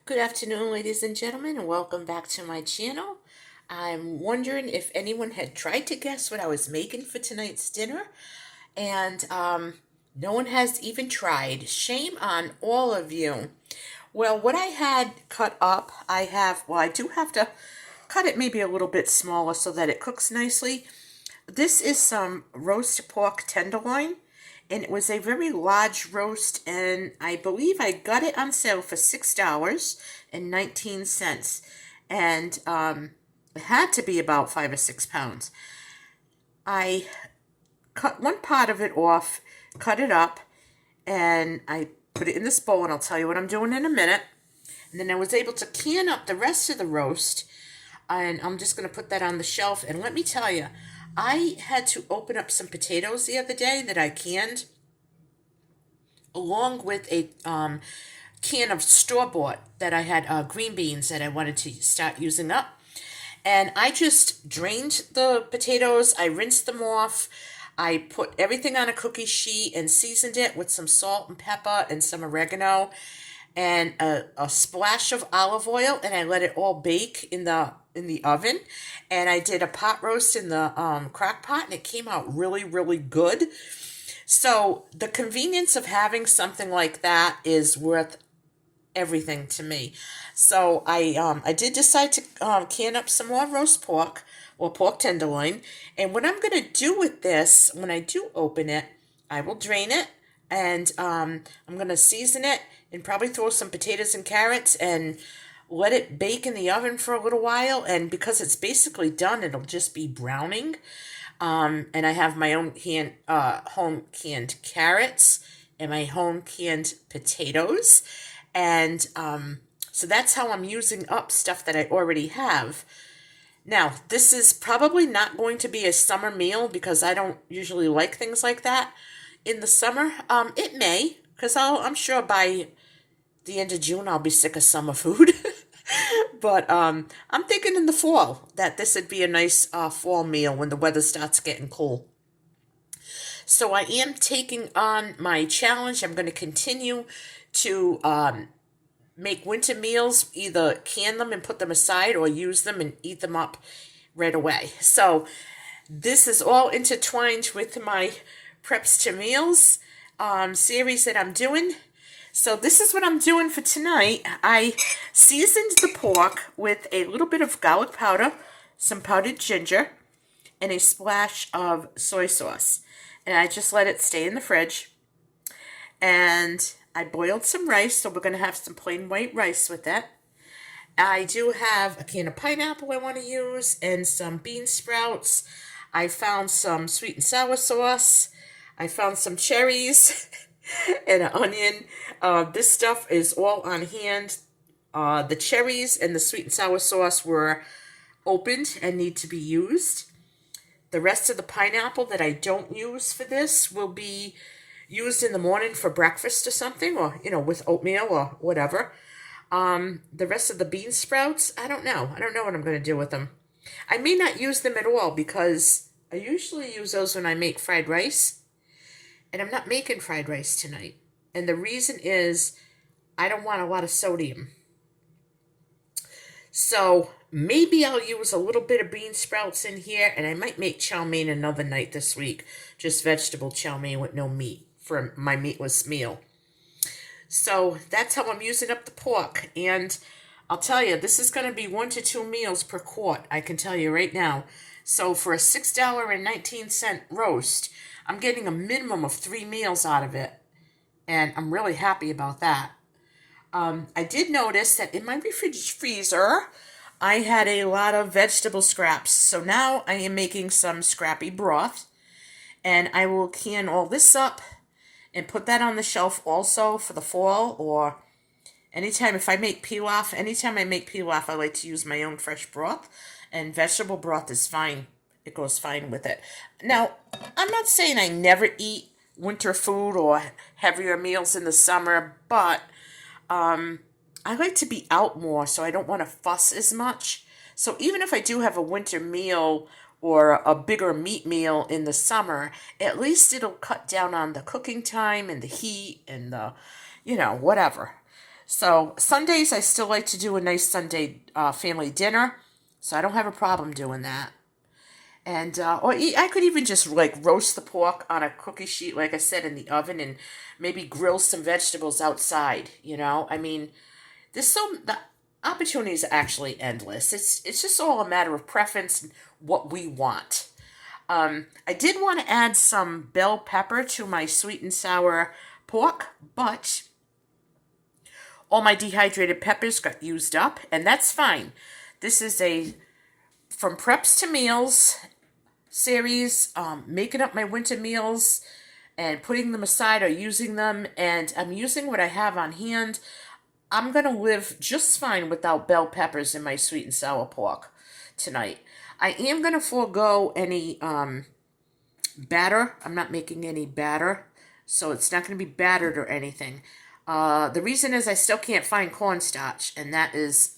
Good afternoon, ladies and gentlemen, and welcome back to my channel. I'm wondering if anyone had tried to guess what I was making for tonight's dinner, and no one has even tried. Shame on all of you. Well, what I had cut up, I do have to cut it maybe a little bit smaller so that it cooks nicely. This is some roast pork tenderloin, and it was a very large roast, and I believe I got it on sale for $6.19, and it had to be about 5 or 6 pounds. I cut one part of it off, cut it up, and I put it in this bowl, and I'll tell you what I'm doing in a minute. And then I was able to can up the rest of the roast, and I'm just going to put that on the shelf. And let me tell you, I had to open up some potatoes the other day that I canned, along with a can of store-bought that I had green beans that I wanted to start using up. And I just drained the potatoes, I rinsed them off, I put everything on a cookie sheet and seasoned it with some salt and pepper and some oregano and a splash of olive oil, and I let it all bake in the oven. And I did a pot roast in the crock pot, and it came out really, really good. So the convenience of having something like that is worth everything to me. So I did decide to can up some more roast pork or pork tenderloin. And what I'm going to do with this, when I do open it, I will drain it, and I'm going to season it and probably throw some potatoes and carrots and let it bake in the oven for a little while. And because it's basically done, it'll just be browning. And I have my own home canned carrots and my home canned potatoes. And so that's how I'm using up stuff that I already have. Now, this is probably not going to be a summer meal because I don't usually like things like that in the summer. It may, because I'm sure by the end of June I'll be sick of summer food. But I'm thinking in the fall that this would be a nice fall meal when the weather starts getting cool. So I am taking on my challenge. I'm going to continue to make winter meals, either can them and put them aside or use them and eat them up right away. So this is all intertwined with my preps to meals series that I'm doing. So this is what I'm doing for tonight. I seasoned the pork with a little bit of garlic powder, some powdered ginger, and a splash of soy sauce. And I just let it stay in the fridge. And I boiled some rice, so we're going to have some plain white rice with it. I do have a can of pineapple I want to use and some bean sprouts. I found some sweet and sour sauce. I found some cherries and an onion. This stuff is all on hand. The cherries and the sweet and sour sauce were opened and need to be used. The rest of the pineapple that I don't use for this will be used in the morning for breakfast or something, or, with oatmeal or whatever. The rest of the bean sprouts, I don't know. I don't know what I'm going to do with them. I may not use them at all because I usually use those when I make fried rice. And I'm not making fried rice tonight. And the reason is I don't want a lot of sodium. So maybe I'll use a little bit of bean sprouts in here, and I might make chow mein another night this week. Just vegetable chow mein with no meat for my meatless meal. So that's how I'm using up the pork. And I'll tell you, this is going to be 1 to 2 meals per quart, I can tell you right now. So for a $6.19 roast, I'm getting a minimum of 3 meals out of it. And I'm really happy about that. I did notice that in my freezer, I had a lot of vegetable scraps. So now I am making some scrappy broth. And I will can all this up and put that on the shelf also for the fall, or anytime I make pilaf, I like to use my own fresh broth. And vegetable broth is fine. It goes fine with it. Now, I'm not saying I never eat winter food or heavier meals in the summer, but I like to be out more, so I don't want to fuss as much. So even if I do have a winter meal or a bigger meat meal in the summer, at least it'll cut down on the cooking time and the heat and the, whatever. So Sundays, I still like to do a nice Sunday family dinner. So I don't have a problem doing that. And I could even just like roast the pork on a cookie sheet, like I said, in the oven, and maybe grill some vegetables outside. I mean, the opportunities are actually endless. It's just all a matter of preference and what we want. I did want to add some bell pepper to my sweet and sour pork, but all my dehydrated peppers got used up, and that's fine. This is a From Preps to Meals series, making up my winter meals and putting them aside or using them, and I'm using what I have on hand. I'm going to live just fine without bell peppers in my sweet and sour pork tonight. I am going to forego any batter. I'm not making any batter, so it's not going to be battered or anything. The reason is I still can't find cornstarch, and that is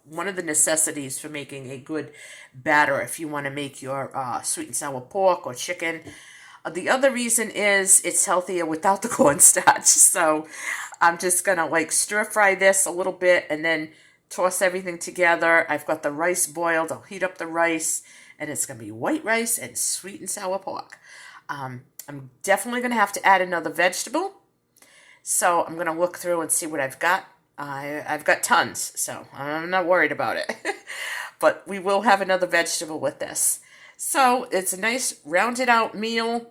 one of the necessities for making a good batter if you want to make your sweet and sour pork or chicken. The other reason is it's healthier without the cornstarch, so I'm just going to like stir fry this a little bit and then toss everything together. I've got the rice boiled. I'll heat up the rice, and it's going to be white rice and sweet and sour pork. I'm definitely going to have to add another vegetable. So I'm going to look through and see what I've got. I've got tons, so I'm not worried about it. But we will have another vegetable with this. So it's a nice rounded out meal.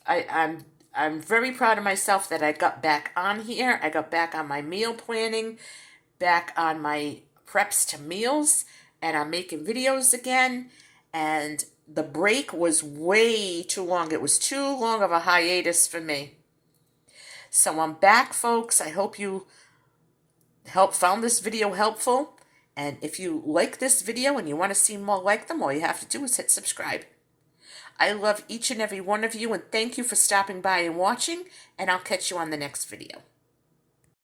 I'm very proud of myself that I got back on here. I got back on my meal planning, back on my preps to meals, and I'm making videos again. And the break was way too long. It was too long of a hiatus for me. So I'm back, folks. I hope you found this video helpful. And if you like this video and you want to see more like them, all you have to do is hit subscribe. I love each and every one of you, and thank you for stopping by and watching, and I'll catch you on the next video.